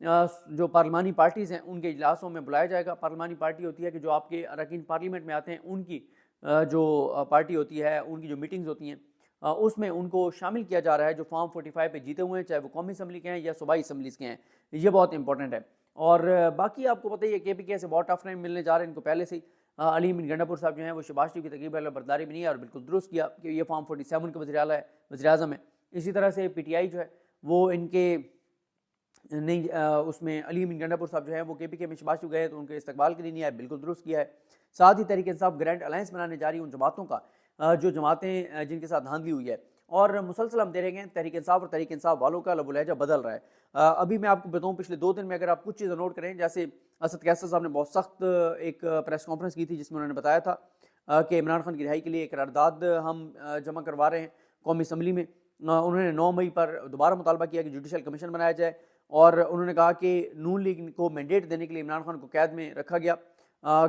جو پارلیمانی پارٹیز ہیں ان کے اجلاسوں میں بلایا جائے گا. پارلیمانی پارٹی ہوتی ہے کہ جو آپ کے اراکین پارلیمنٹ میں آتے ہیں, ان کی جو پارٹی ہوتی ہے, ان کی جو میٹنگز ہوتی ہیں اس میں ان کو شامل کیا جا رہا ہے جو فارم 45 پہ جیتے ہوئے ہیں, چاہے وہ قومی اسمبلی کے ہیں یا صوبائی اسمبلیز کے ہیں. یہ بہت امپورٹنٹ ہے. اور باقی آپ کو پتہ ہی ہے KPK سے بہت ٹف ٹائم ملنے جا رہے ہیں ان کو پہلے سے ہی. علی امین گنڈا پور صاحب جو ہیں وہ شہباز شریف کی تقریب والا برداری بھی نہیں ہے, اور بالکل درست کیا کہ یہ فارم 47 کے وزیر اعلیٰ ہے, وزیر اعظم ہے. اسی طرح سے PTI جو ہے وہ ان کے نہیں اس میں علی امین گنڈا پور صاحب جو ہے وہ KPK میں شہباز شریف گئے تو ان کے استقبال کے لیے نہیں آئے, بالکل درست کیا ہے. ساتھ ہی تحریک انصاف گرینڈ الائنس بنانے جا رہی ان جماعتوں کا جو جماعتیں جن کے ساتھ دھاندلی ہوئی ہے, اور مسلسل ہم دے رہے ہیں تحریک انصاف اور تحریک انصاف والوں کا لب و لہجہ بدل رہا ہے. ابھی میں آپ کو بتاؤں پچھلے 2 دن میں اگر آپ کچھ چیزیں نوٹ کریں, جیسے اسد قیصر صاحب نے بہت سخت ایک پریس کانفرنس کی تھی جس میں انہوں نے بتایا تھا کہ عمران خان کی رہائی کے لیے ایک قرارداد ہم جمع کروا رہے ہیں قومی اسمبلی میں. انہوں نے 9 مئی پر دوبارہ مطالبہ کیا کہ جوڈیشل کمیشن بنایا جائے, اور انہوں نے کہا کہ نون لیگ کو مینڈیٹ دینے کے لیے عمران خان کو قید میں رکھا گیا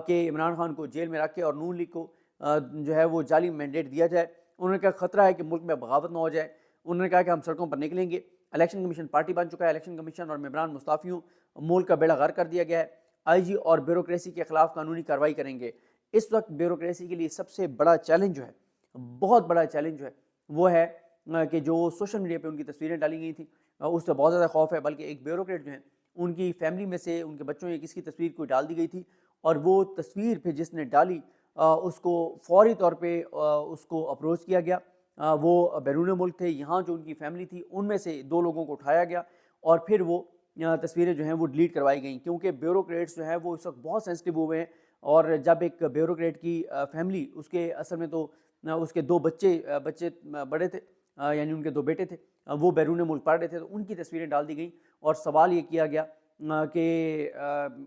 کہ عمران خان کو جیل میں رکھ کے اور نون لیگ کو جو ہے وہ جعلی مینڈیٹ دیا جائے. انہوں نے کہا خطرہ ہے کہ ملک میں بغاوت نہ ہو جائے. انہوں نے کہا کہ ہم سڑکوں پر نکلیں گے. الیکشن کمیشن پارٹی بن چکا ہے, الیکشن کمیشن اور ممبران مستعفیوں ملک کا بیڑا غرق کر دیا گیا ہے. IG اور بیوروکریسی کے خلاف قانونی کارروائی کریں گے. اس وقت بیوروکریسی کے لیے سب سے بڑا چیلنج جو ہے, بہت بڑا چیلنج جو ہے وہ ہے کہ جو سوشل میڈیا پہ ان کی تصویریں ڈالی گئی تھیں اس سے بہت زیادہ خوف ہے. بلکہ ایک بیوروکریٹ جو ہیں ان کی فیملی میں سے ان کے بچوں یا کس کی تصویر کوئی ڈال دی گئی تھی, اور وہ تصویر پہ جس نے ڈالی اس کو فوری طور پہ اس کو اپروچ کیا گیا. وہ بیرون ملک تھے, یہاں جو ان کی فیملی تھی ان میں سے 2 لوگوں کو اٹھایا گیا اور پھر وہ تصویریں جو ہیں وہ ڈیلیٹ کروائی گئیں, کیونکہ بیوروکریٹس جو ہیں وہ اس وقت بہت سینسٹیو ہوئے ہیں. اور جب ایک بیوروکریٹ کی فیملی, اس کے اصل میں تو اس کے 2 بچے بڑے تھے, یعنی ان کے 2 بیٹے تھے, وہ بیرون ملک پڑھ رہے تھے, تو ان کی تصویریں ڈال دی گئیں اور سوال یہ کیا گیا کہ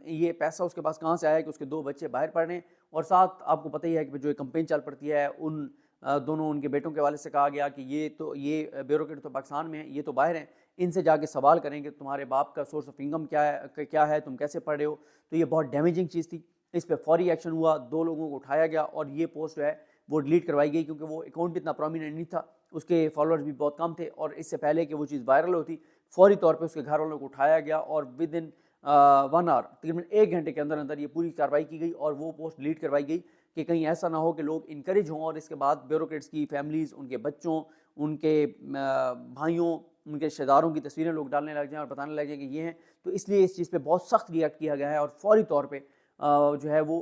یہ پیسہ اس کے پاس کہاں سے آیا کہ اس کے 2 بچے باہر پڑھ رہے ہیں. اور ساتھ آپ کو پتہ ہی ہے کہ جو ایک کمپین چل پڑتی ہے ان دونوں ان کے بیٹوں کے حوالے سے کہا گیا کہ یہ بیوروکریٹ تو پاکستان میں ہیں, یہ تو باہر ہیں, ان سے جا کے سوال کریں کہ تمہارے باپ کا سورس آف انکم کیا ہے, تم کیسے پڑھ رہے ہو. تو یہ بہت ڈیمیجنگ چیز تھی. اس پہ فوری ایکشن ہوا, 2 لوگوں کو اٹھایا گیا اور یہ پوسٹ جو ہے وہ ڈیلیٹ کروائی گئی, کیونکہ وہ اکاؤنٹ بھی اتنا پرومیننٹ نہیں تھا, اس کے فالوورز بھی بہت کم تھے, اور اس سے پہلے کہ وہ چیز وائرل ہوتی فوری طور پہ اس کے گھر والوں کو اٹھایا گیا اور ود ان 1 آور, تقریباً 1 گھنٹے کے اندر اندر یہ پوری کارروائی کی گئی اور وہ پوسٹ ڈیلیٹ کروائی گئی کہ کہیں ایسا نہ ہو کہ لوگ انکریج ہوں اور اس کے بعد بیوروکریٹس کی فیملیز, ان کے بچوں, ان کے بھائیوں, ان کے رشتہ داروں کی تصویریں لوگ ڈالنے لگ جائیں اور بتانے لگ جائیں کہ یہ ہیں. تو اس لیے اس چیز پہ بہت سخت ریئیکٹ کیا گیا ہے اور فوری طور پہ جو ہے وہ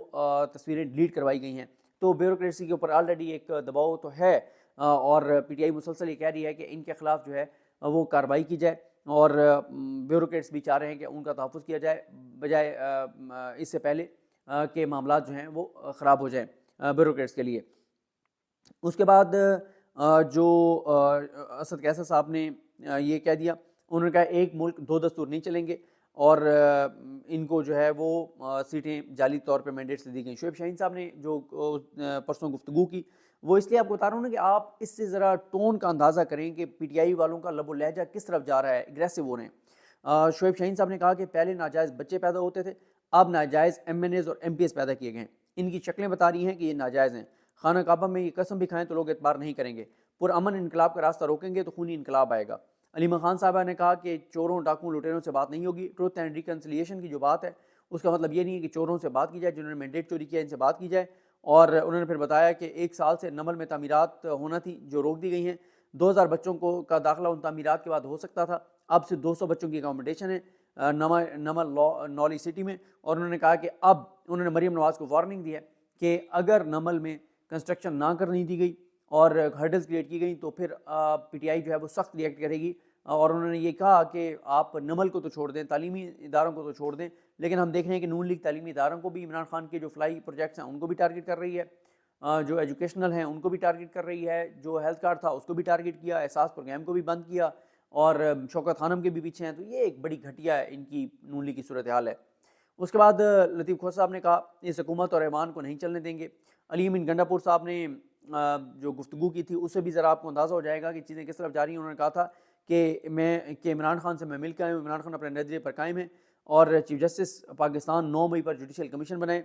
تصویریں ڈیلیٹ کروائی گئی ہیں. تو بیوروکریسی کے اوپر آلریڈی ایک دباؤ تو ہے, اور PTI مسلسل یہ کہہ رہی ہے کہ ان کے خلاف جو ہے وہ کارروائی کی جائے, اور بیوروکریٹس بھی چاہ رہے ہیں کہ ان کا تحفظ کیا جائے بجائے اس سے پہلے کہ معاملات جو ہیں وہ خراب ہو جائیں بیوروکریٹس کے لیے. اس کے بعد جو اسد قیصر صاحب نے یہ کہہ دیا, انہوں نے کہا 1 ملک 2 دستور نہیں چلیں گے, اور ان کو جو ہے وہ سیٹیں جعلی طور پہ مینڈیٹ سے دی گئیں. شعیب شاہین صاحب نے جو پرسوں گفتگو کی, وہ اس لیے آپ کو بتا رہا ہوں نا کہ آپ اس سے ذرا ٹون کا اندازہ کریں کہ PTI والوں کا لب و لہجہ کس طرف جا رہا ہے, اگریسو ہو رہے ہیں. شعیب شاہین صاحب نے کہا کہ پہلے ناجائز بچے پیدا ہوتے تھے, اب ناجائز MNAs اور MPs پیدا کیے گئے ہیں. ان کی شکلیں بتا رہی ہیں کہ یہ ناجائز ہیں. خانہ کعبہ میں یہ قسم بھی کھائیں تو لوگ اعتبار نہیں کریں گے. پرامن انقلاب کا راستہ روکیں گے تو خونی انقلاب آئے گا. علیمہ خان صاحبہ نے کہا کہ چوروں, ڈاکوں, لٹیروں سے بات نہیں ہوگی. ٹروتھ اینڈ ریکنسیلیشن کی جو بات ہے اس کا مطلب یہ نہیں ہے کہ چوروں سے بات کی جائے, جنہوں نے مینڈیٹ چوری کیا ان سے بات کی جائے. اور انہوں نے پھر بتایا کہ 1 سال سے نمل میں تعمیرات ہونا تھی جو روک دی گئی ہیں. 2000 بچوں کا داخلہ ان تعمیرات کے بعد ہو سکتا تھا, اب صرف 200 بچوں کی اکاموڈیشن ہے نمل نولی سٹی میں. اور انہوں نے کہا کہ اب انہوں نے مریم نواز کو وارننگ دی ہے کہ اگر نمل میں کنسٹرکشن نہ کرنی دی گئی اور ہرڈلز کریٹ کی گئی تو پھر PTI جو ہے وہ سخت ریئیکٹ کرے گی. اور انہوں نے یہ کہا کہ آپ نمل کو تو چھوڑ دیں, تعلیمی اداروں کو تو چھوڑ دیں, لیکن ہم دیکھ رہے ہیں کہ نون لیگ تعلیمی اداروں کو بھی, عمران خان کے جو فلائی پروجیکٹس ہیں ان کو بھی ٹارگٹ کر رہی ہے, جو ایجوکیشنل ہیں ان کو بھی ٹارگٹ کر رہی ہے, جو ہیلتھ کارڈ تھا اس کو بھی ٹارگٹ کیا, احساس پروگرام کو بھی بند کیا, اور شوکت خانم کے بھی پیچھے ہیں. تو یہ ایک بڑی گھٹیا ان کی نون لیگ کی صورتحال ہے. اس کے بعد لطیف کھوسہ صاحب نے کہا اس حکومت اور ایوان کو نہیں چلنے دیں گے. علی امین گنڈا پور صاحب نے جو گفتگو کی تھی اس سے بھی ذرا آپ کو اندازہ ہو جائے گا کہ چیزیں کس طرف جا رہی ہیں. انہوں نے کہا تھا کہ عمران خان سے میں مل کے آئے ہوں, عمران خان اپنے نظریے پر قائم ہیں, اور چیف جسٹس پاکستان 9 مئی پر جوڈیشل کمیشن بنائے.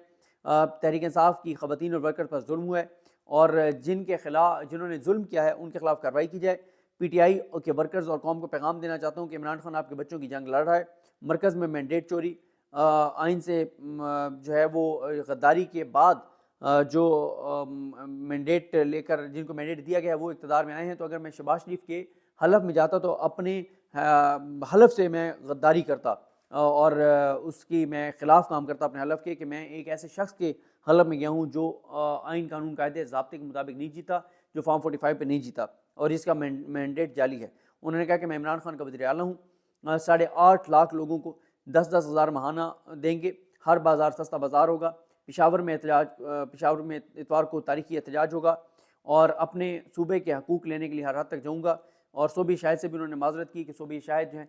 تحریک انصاف کی خواتین اور ورکر پر ظلم ہوا ہے, اور جنہوں نے ظلم کیا ہے ان کے خلاف کارروائی کی جائے. PTI کے ورکرز اور قوم کو پیغام دینا چاہتا ہوں کہ عمران خان آپ کے بچوں کی جنگ لڑ رہا ہے, مرکز میں مینڈیٹ چوری، آئین سے جو ہے وہ غداری کے بعد جو مینڈیٹ لے کر جن کو مینڈیٹ دیا گیا ہے وہ اقتدار میں آئے ہیں، تو اگر میں شہباز شریف کے حلف میں جاتا تو اپنے حلف سے میں غداری کرتا اور اس کی میں خلاف کام کرتا اپنے حلف کے، کہ میں ایک ایسے شخص کے حلف میں گیا ہوں جو آئین قانون قاعدے ضابطے کے مطابق نہیں جیتا، جو فارم 45 پہ نہیں جیتا اور اس کا مینڈیٹ جعلی ہے۔ انہوں نے کہا کہ میں عمران خان کا وزیر اعلیٰ ہوں، 8.5 لاکھ لوگوں کو 10-10 ہزار ماہانہ دیں گے، ہر بازار سستا بازار ہوگا، پشاور میں اتوار کو تاریخی احتجاج ہوگا اور اپنے صوبے کے حقوق لینے کے لیے ہر حد تک جاؤں گا۔ اور صوبی شاہد سے بھی انہوں نے معذرت کی کہ صوبی شاہد جو ہیں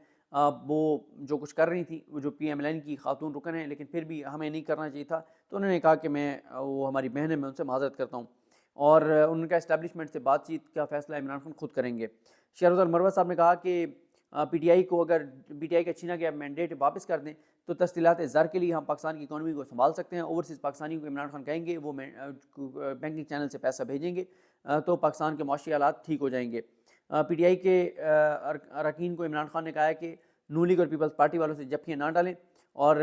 وہ جو کچھ کر رہی تھی، وہ جو پی ایم ایل این کی خاتون رکن ہیں، لیکن پھر بھی ہمیں نہیں کرنا چاہیے تھا، تو انہوں نے کہا کہ وہ ہماری بہن ہے، میں ان سے معذرت کرتا ہوں، اور ان کا اسٹیبلشمنٹ سے بات چیت کا فیصلہ عمران خان خود کریں گے۔ شہرت المروت صاحب نے کہا کہ پی ٹی آئی کو اگر پی ٹی آئی کا چھینا گیا مینڈیٹ واپس کر دیں تو تسہیلات زر کے لیے ہم پاکستان کی اکانومی کو سنبھال سکتے ہیں، اوورسیز پاکستانیوں کو عمران خان کہیں گے وہ بینکنگ چینل سے پیسہ بھیجیں گے تو پاکستان کے معاشی حالات ٹھیک ہو جائیں گے۔ پی ٹی آئی کے اراکین کو عمران خان نے کہا ہے کہ نون لیگ اور پیپلز پارٹی والوں سے جفیاں نہ ڈالیں اور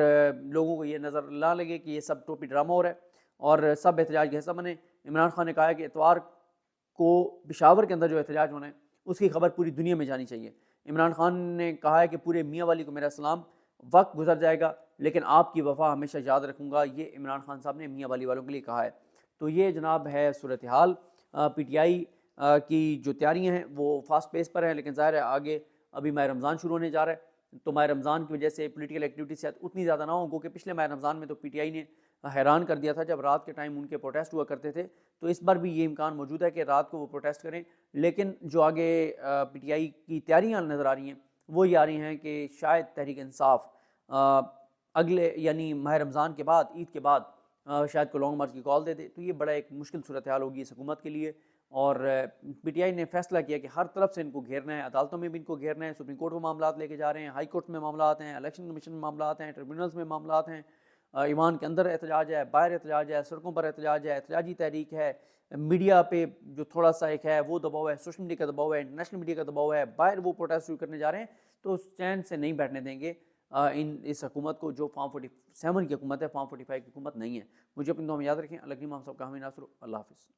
لوگوں کو یہ نظر نہ لگے کہ یہ سب ٹوپی ڈرامہ ہو رہا ہے اور سب احتجاج کا حصہ بنے۔ عمران خان نے کہا ہے کہ اتوار کو پشاور کے اندر جو احتجاج ہونا ہے اس کی خبر پوری دنیا میں جانی چاہیے۔ عمران خان نے کہا ہے کہ پورے میاں والی کو میرا سلام، وقت گزر جائے گا لیکن آپ کی وفا ہمیشہ یاد رکھوں گا، یہ عمران خان صاحب نے میاں والی والوں کے لیے کہا ہے۔ تو یہ جناب ہے صورتحال۔ پی ٹی آئی کی جو تیاریاں ہیں وہ فاسٹ پیس پر ہیں، لیکن ظاہر ہے آگے ابھی ماہ رمضان شروع ہونے جا رہا ہے، تو ماہ رمضان کی وجہ سے پولیٹیکل ایکٹیویٹی سے اتنی زیادہ نہ ہوں، کیونکہ پچھلے ماہ رمضان میں تو پی ٹی آئی نے حیران کر دیا تھا جب رات کے ٹائم ان کے پروٹیسٹ ہوا کرتے تھے، تو اس بار بھی یہ امکان موجود ہے کہ رات کو وہ پروٹیسٹ کریں، لیکن جو آگے پی ٹی آئی کی تیاریاں نظر آ رہی ہیں وہ یہ آ رہی ہیں کہ شاید تحریک انصاف اگلے یعنی ماہ رمضان کے بعد، عید کے بعد شاید کو لانگ مارچ کی کال دے دے، تو یہ بڑا ایک مشکل صورتحال ہوگی اس حکومت کے لیے۔ اور پی ٹی آئی نے فیصلہ کیا کہ ہر طرف سے ان کو گھیرنا ہے، عدالتوں میں بھی ان کو گھیرنا ہے، سپریم کورٹ میں معاملات لے کے جا رہے ہیں، ہائی کورٹ میں معاملات ہیں، الیکشن کمیشن میں معاملات ہیں، ٹریبیونلز میں معاملات ہیں، ایوان کے اندر احتجاج ہے، باہر احتجاج ہے، سڑکوں پر احتجاج ہے، احتجاجی تحریک ہے، میڈیا پہ جو تھوڑا سا ایک ہے وہ دباؤ ہے، سوشل میڈیا کا دباؤ ہے، انٹرنیشنل میڈیا کا دباؤ ہے، باہر وہ پروٹیسٹ شروع کرنے جا رہے ہیں، تو چین سے نہیں بیٹھنے دیں گے اس حکومت کو جو فارم 47 کی حکومت ہے، فارم 45 کی حکومت نہیں ہے۔ مجھے اپنی دعا میں یاد رکھیں۔ اللہ کریم ہم سب کا حامی ناصر۔ اللہ حافظ۔